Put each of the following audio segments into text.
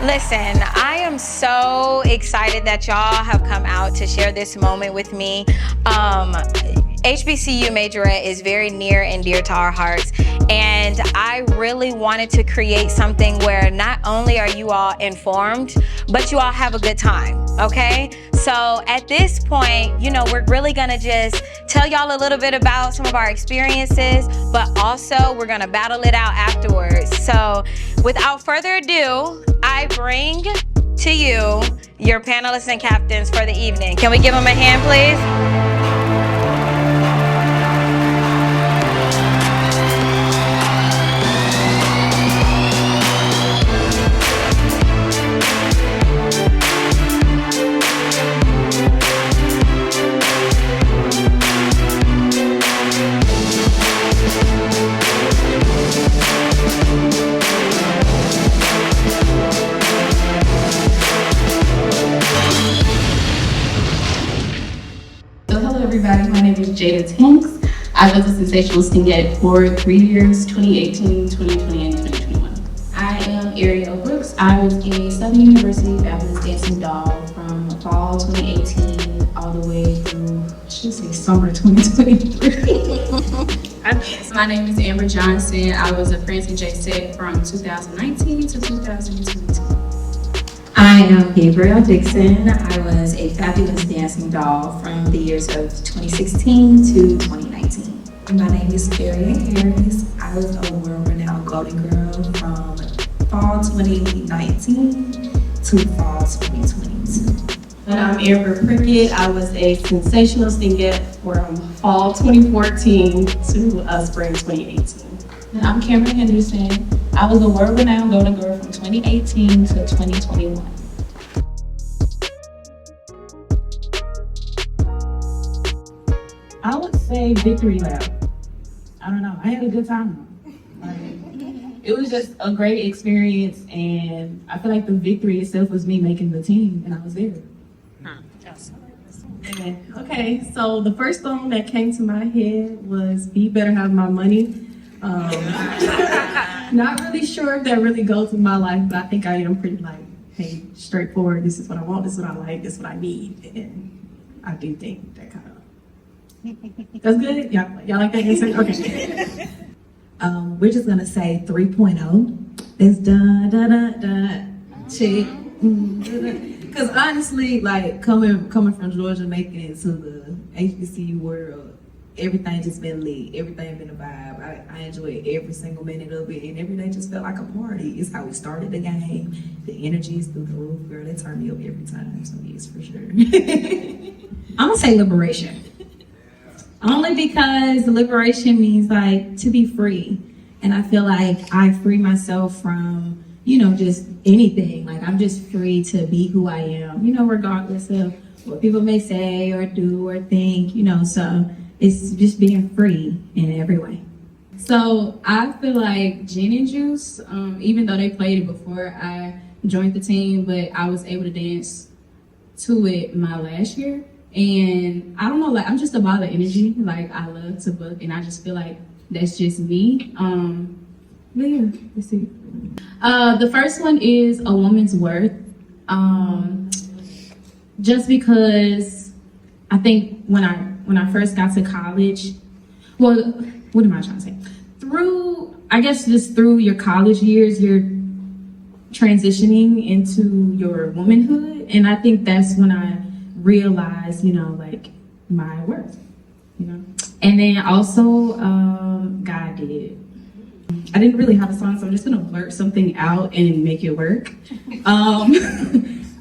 Listen, I am so excited that y'all have come out to share this moment with me. HBCU Majorette is very near and dear to our hearts, and I really wanted to create something where not only are you all informed, but you all have a good time, okay? So at this point, you know, we're really gonna just tell y'all a little bit about some of our experiences, but also we're gonna battle it out afterwards. So without further ado, I bring to you your panelists and captains for the evening. Can we give them a hand, please? Everybody, my name is Jada Tanks. I was a sensational singette for 3 years, 2018, 2020, and 2021. I am Ariel Brooks. I was a Southern University Baptist dancing doll from fall 2018 all the way through, I should say summer 2023. My name is Amber Johnson. I was a Francie J. Sec from 2019 to 2022. I am Gaybrielle Dixon. I was a fabulous dancing doll from the years of 2016 to 2019. My name is Carrie Harris. I was a world-renowned Golden Girl from fall 2019 to fall 2022. And I'm Amber Prickett. I was a sensational singette from fall 2014 to spring 2018. And I'm Cameron Henderson. I was a world-renowned Golden Girl from 2018 to 2021. I would say victory lap. I don't know. I had a good time. It was just a great experience, and I feel like the victory itself was me making the team, and I was there. Okay, so the first song that came to my head was "Be Better Have My Money." Not really sure if that really goes with my life, but I think I am pretty hey, straightforward. This is what I want. This is what I like. This is what I need, and I do think that kind of. That's good. Y'all like that answer? Okay. We're just gonna say 3.0. It's da da da da chick. Because honestly, coming from Georgia, making it to the HBCU world, everything just been lit. Everything been a vibe. I enjoyed every single minute of it, and every day just felt like a party. It's how we started the game. The energy is through the roof, girl. They turn me up every time. So yes, for sure. I'm gonna say liberation. Only because liberation means to be free. And I feel like I free myself from, just anything. I'm just free to be who I am, regardless of what people may say or do or think, so it's just being free in every way. So I feel like Gin and Juice, even though they played it before I joined the team, but I was able to dance to it my last year. And I don't know, I'm just about the energy. I love to book, and I just feel like that's just me. But yeah, let's see. The first one is A Woman's Worth. Just because I think when I first got to college, well, what am I trying to say? Through your college years, you're transitioning into your womanhood, and I think that's when I realized, my worth, And then also, God did. I didn't really have a song, so I'm just gonna blurt something out and make it work.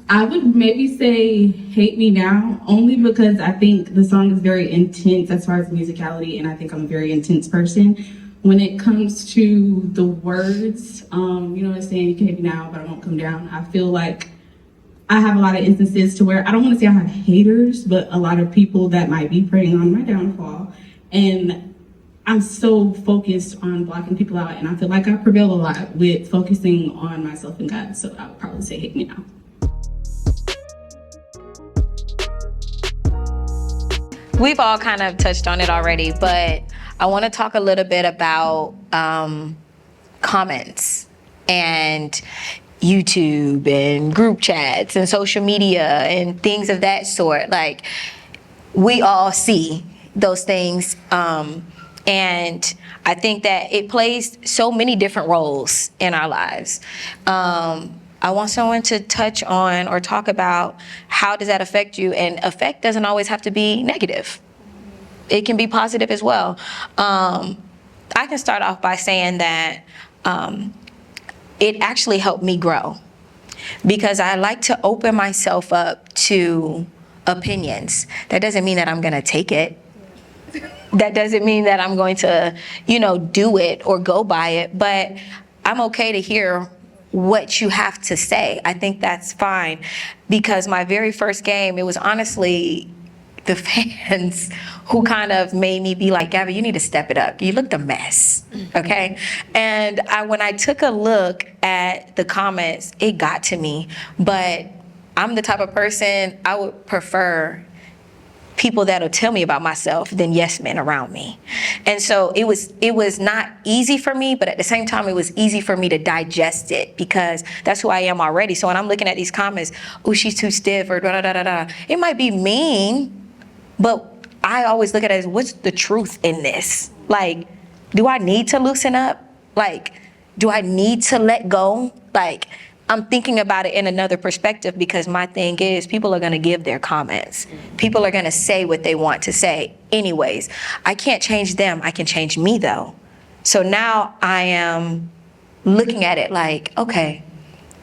I would maybe say Hate Me Now, only because I think the song is very intense as far as musicality, and I think I'm a very intense person. When it comes to the words, you know what I'm saying, you can hate me now, but I won't come down. I feel like I have a lot of instances to where, I don't want to say I have haters, but a lot of people that might be preying on my downfall. And I'm so focused on blocking people out, and I feel like I prevail a lot with focusing on myself and God. So I would probably say Hate Me Now. We've all kind of touched on it already, but I want to talk a little bit about comments and YouTube and group chats and social media and things of that sort. Like, we all see those things. And I think that it plays so many different roles in our lives. I want someone to touch on or talk about how does that affect you, and affect doesn't always have to be negative. It can be positive as well. I can start off by saying that it actually helped me grow, because I like to open myself up to opinions. That doesn't mean that I'm gonna take it. That doesn't mean that I'm going to, do it or go by it, but I'm okay to hear what you have to say. I think that's fine, because my very first game, it was honestly the fans who kind of made me be like, Gabby, you need to step it up. You looked a mess, okay? And when I took a look at the comments, it got to me, but I'm the type of person, I would prefer people that'll tell me about myself than yes men around me. And so it was not easy for me, but at the same time, it was easy for me to digest it, because that's who I am already. So when I'm looking at these comments, oh, she's too stiff, or da da da da, it might be mean, but I always look at it as, what's the truth in this? Like, do I need to loosen up? Like, do I need to let go? Like, I'm thinking about it in another perspective, because my thing is, people are gonna give their comments. People are gonna say what they want to say anyways. I can't change them, I can change me though. So now I am looking at it like, okay,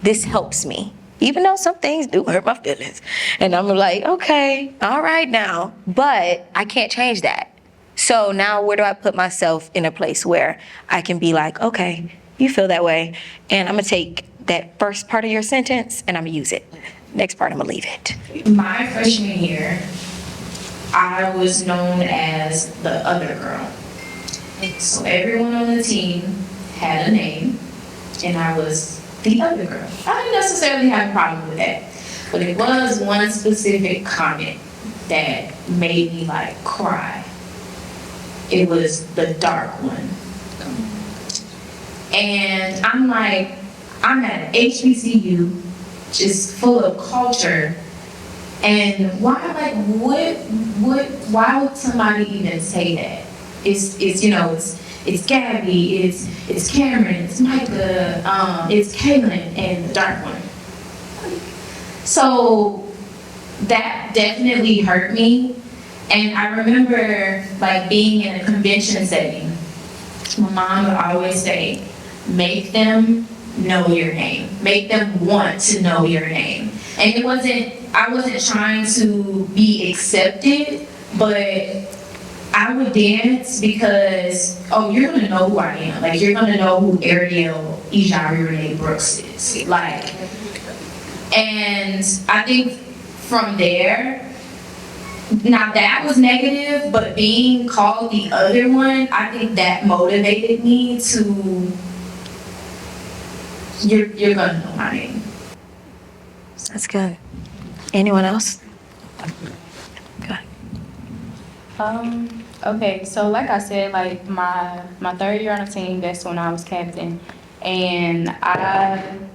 this helps me. Even though some things do hurt my feelings. And I'm like, okay, all right now, but I can't change that. So now where do I put myself in a place where I can be like, okay, you feel that way, and I'm gonna take that first part of your sentence and I'm gonna use it. Next part, I'm gonna leave it. My freshman year, I was known as the other girl. So everyone on the team had a name, and I was the other girl. I didn't necessarily have a problem with that, but it was one specific comment that made me like cry. It was the dark one. And I'm like, I'm at an HBCU, just full of culture, and why would somebody even say that? It's Gabby, it's Cameron, it's Micah, it's Kaylin, and the dark one. So that definitely hurt me. And I remember like being in a convention setting. My mom would always say, make them know your name. Make them want to know your name. And I wasn't trying to be accepted, but I would dance because, you're gonna know who I am. Like, you're gonna know who Ariel Ijari Renee Brooks is. Like, and I think from there, now that was negative, but being called the other one, I think that motivated me to, you're gonna know my name. That's good. Anyone else? Good. Okay, so like I said, like my third year on the team, that's when I was captain. And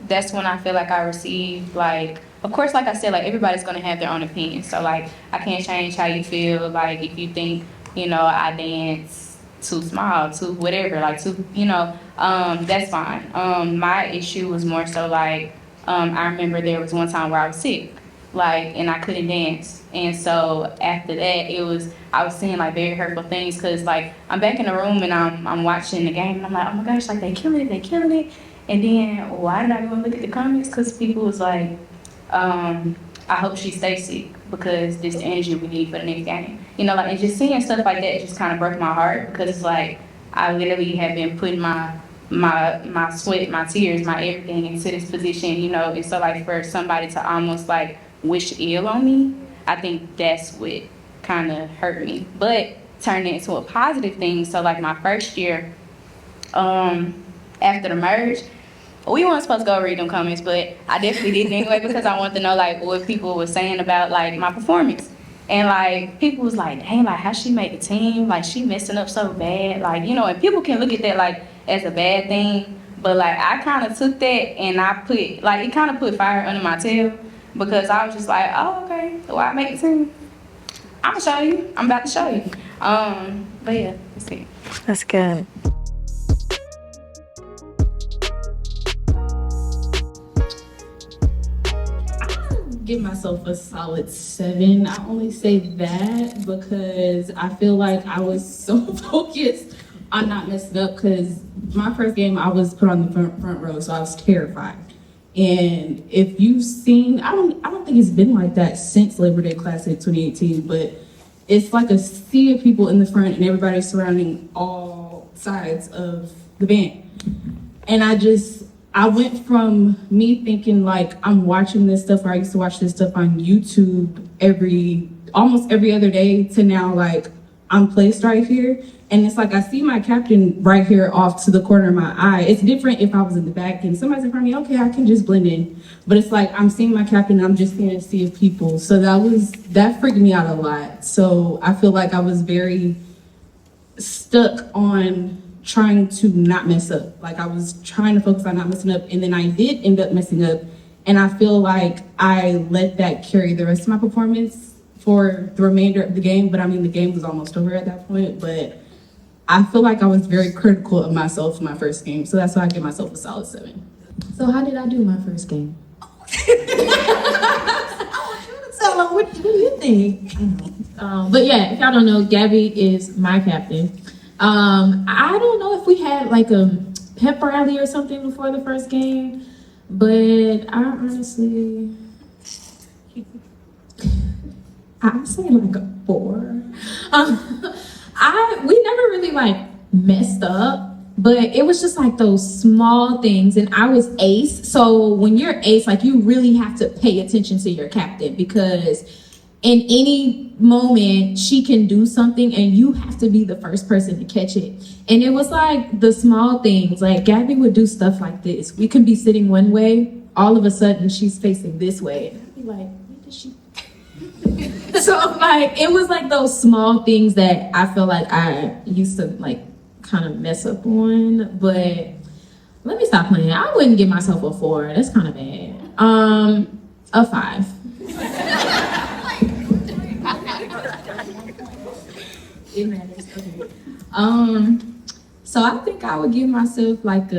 that's when I feel like I received, like, of course, like I said, like everybody's gonna have their own opinion. So like, I can't change how you feel. Like if you think, I dance too small, too whatever, like too, that's fine. My issue was more so like, I remember there was one time where I was sick, like, and I couldn't dance. And so after that, I was seeing like very hurtful things, cause like I'm back in the room and I'm watching the game and I'm like, oh my gosh, like they killing it. And then why did I go and look at the comments? Cause people was like, I hope she stays sick because this is the energy we need for the next game. You know, like, and just seeing stuff like that just kind of broke my heart because it's like I literally have been putting my sweat, my tears, my everything into this position, you know, and so like for somebody to almost like wish ill on me, I think that's what kind of hurt me, but turned it into a positive thing. So like my first year, after the merge, we weren't supposed to go read them comments, but I definitely did it anyway because I wanted to know like what people were saying about like my performance. And like people was like, dang, like how she made the team? Like she messing up so bad. Like, you know, and people can look at that like as a bad thing. But like I kind of took that and I put like it kind of put fire under my tail because I was just like, oh, okay, well I make the team. I'm gonna show you. I'm about to show you. But yeah, that's it. That's good. Give myself a solid 7. I only say that because I feel like I was so focused on not messing up because my first game I was put on the front row, so I was terrified. And if you've seen, I don't think it's been like that since Labor Day Classic 2018, but it's like a sea of people in the front and everybody surrounding all sides of the band. And I went from me thinking like I'm watching this stuff, or I used to watch this stuff on YouTube almost every other day, to now like I'm placed right here. And it's like I see my captain right here off to the corner of my eye. It's different if I was in the back and somebody's in front of me, okay, I can just blend in. But it's like I'm seeing my captain and I'm just seeing a sea of people. So that freaked me out a lot. So I feel like I was very stuck on trying to not mess up. Like I was trying to focus on not messing up, and then I did end up messing up. And I feel like I let that carry the rest of my performance for the remainder of the game. But I mean, the game was almost over at that point. But I feel like I was very critical of myself in my first game. So that's why I give myself a solid 7. So how did I do my first game? So what do you think? But yeah, if y'all don't know, Gabby is my captain. I don't know if we had like a pep rally or something before the first game, but I honestly, I'd say like a 4. We never really like messed up, but it was just like those small things, and I was ace. So when you're ace, like you really have to pay attention to your captain because in any moment she can do something and you have to be the first person to catch it. And it was like the small things, like Gabby would do stuff like this. We could be sitting one way, all of a sudden she's facing this way. And I'd be like, where did she? So like, it was like those small things that I feel like I used to like kind of mess up on, but let me stop playing. I wouldn't give myself a 4, that's kind of bad. A 5. It matters. Okay. So I think I would give myself like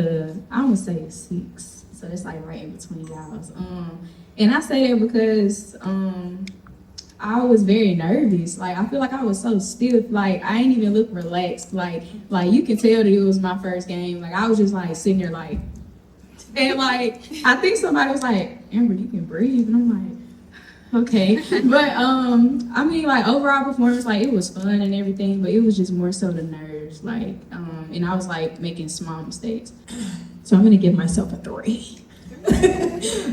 I would say a 6. So that's like right in between y'all's. And I say that because I was very nervous. Like I feel like I was so stiff. Like I ain't even look relaxed. Like you can tell that it was my first game. Like I was just like sitting there like, and like I think somebody was like, Amber, you can breathe, and I'm like, okay. But I mean, like overall performance, like it was fun and everything, but it was just more so the nerves, like and I was like making small mistakes. So I'm gonna give myself a 3.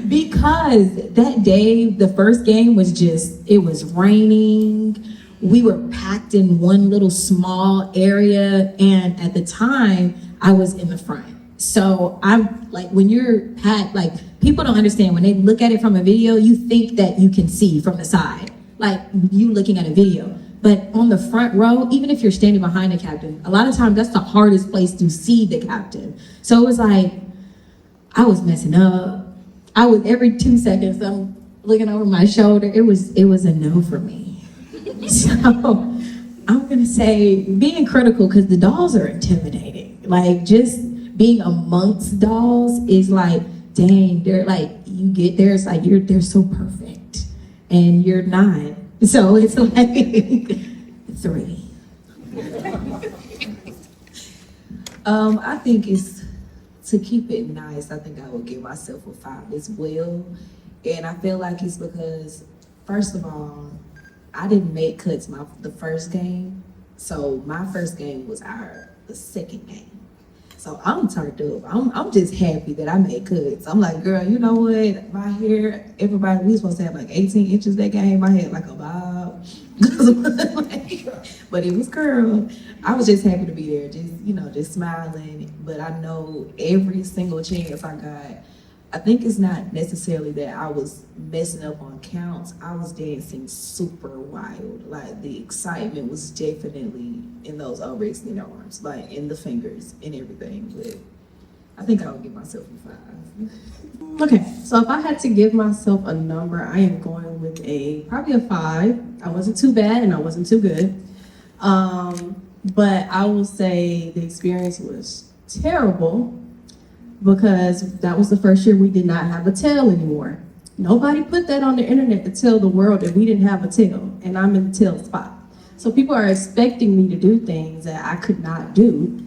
Because that day, the first game was it was raining. We were packed in one little small area, and at the time I was in the front. So I'm like, when you're packed, like people don't understand when they look at it from a video, you think that you can see from the side, like you looking at a video. But on the front row, even if you're standing behind the captain, a lot of times that's the hardest place to see the captain. So it was like, I was messing up. I was every 2 seconds, I'm looking over my shoulder. It was a no for me. So I'm gonna say being critical, because the dolls are intimidating. Like just being amongst dolls is like, dang, they're like, you get there, it's like they're so perfect and you're not. So it's like 3. I think it's, to keep it nice, I think I would give myself a 5 as well. And I feel like it's because, first of all, I didn't make cuts the first game. So my first game was the second game. So I'm turned up. I'm just happy that I made cuts. I'm like, girl, you know what? My hair, everybody, we supposed to have like 18 inches that game. My hair like a bob. But it was curled. I was just happy to be there, just smiling. But I know every single chance I got, I think it's not necessarily that I was messing up on counts. I was dancing super wild. Like the excitement was definitely in those overextended arms, like in the fingers and everything. But I think I would give myself a 5. Okay, so if I had to give myself a number, I am going with probably a 5. I wasn't too bad and I wasn't too good. But I will say the experience was terrible because that was the first year we did not have a tail anymore. Nobody put that on the internet to tell the world that we didn't have a tail, and I'm in the tail spot. So people are expecting me to do things that I could not do.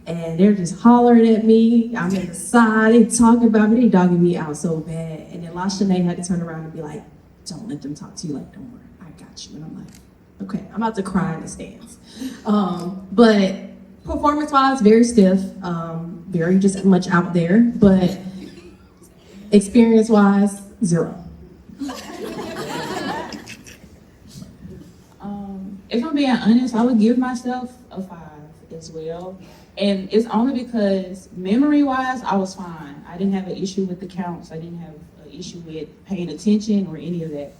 And they're just hollering at me. I'm in the side, they talking about me, they dogging me out so bad. And then LaShanae had to turn around and be like, don't let them talk to you, like, don't worry, I got you. And I'm like, okay, I'm about to cry in the stands. But performance-wise, very stiff, very just much out there, but experience-wise, 0. If I'm being honest, I would give myself a 5 as well. And it's only because memory-wise, I was fine. I didn't have an issue with the counts. I didn't have an issue with paying attention or any of that.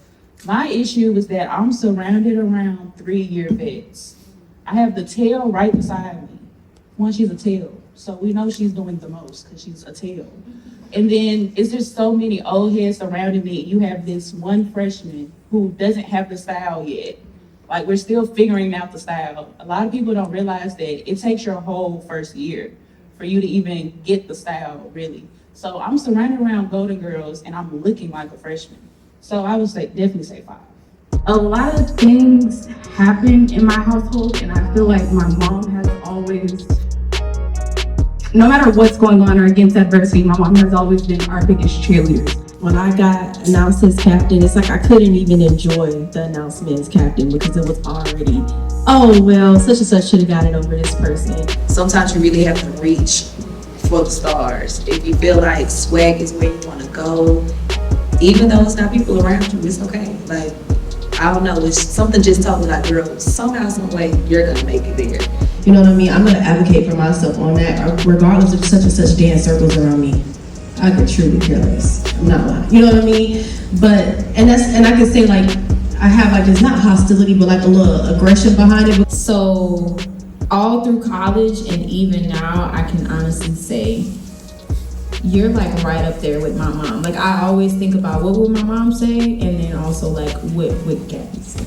My issue was that I'm surrounded around 3-year vets. I have the tail right beside me. One, she's a tail. So we know she's doing the most because she's a tail. And then it's just so many old heads surrounding me. You have this one freshman who doesn't have the style yet. Like, we're still figuring out the style. A lot of people don't realize that it takes your whole first year for you to even get the style, really. So I'm surrounded around Golden Girls, and I'm looking like a freshman. So I would definitely say 5. A lot of things happen in my household, and I feel like my mom has always, no matter what's going on or against adversity, my mom has always been our biggest cheerleader. When I got announced as captain, it's like I couldn't even enjoy the announcement as captain because it was already, oh, well, such and such should have got it over this person. Sometimes you really have to reach for the stars. If you feel like swag is where you want to go, even though it's not people around you, it's okay. Like, I don't know, it's something just told me like, girl, somehow, some way, you're gonna make it there. You know what I mean? I'm gonna advocate for myself on that, regardless of such and such dance circles around me. I could truly care less. I'm not lying. You know what I mean? But and I can say like I have like just not hostility, but like a little aggression behind it. So all through college and even now, I can honestly say you're like right up there with my mom. Like I always think about what would my mom say, and then also like what would Gabby say.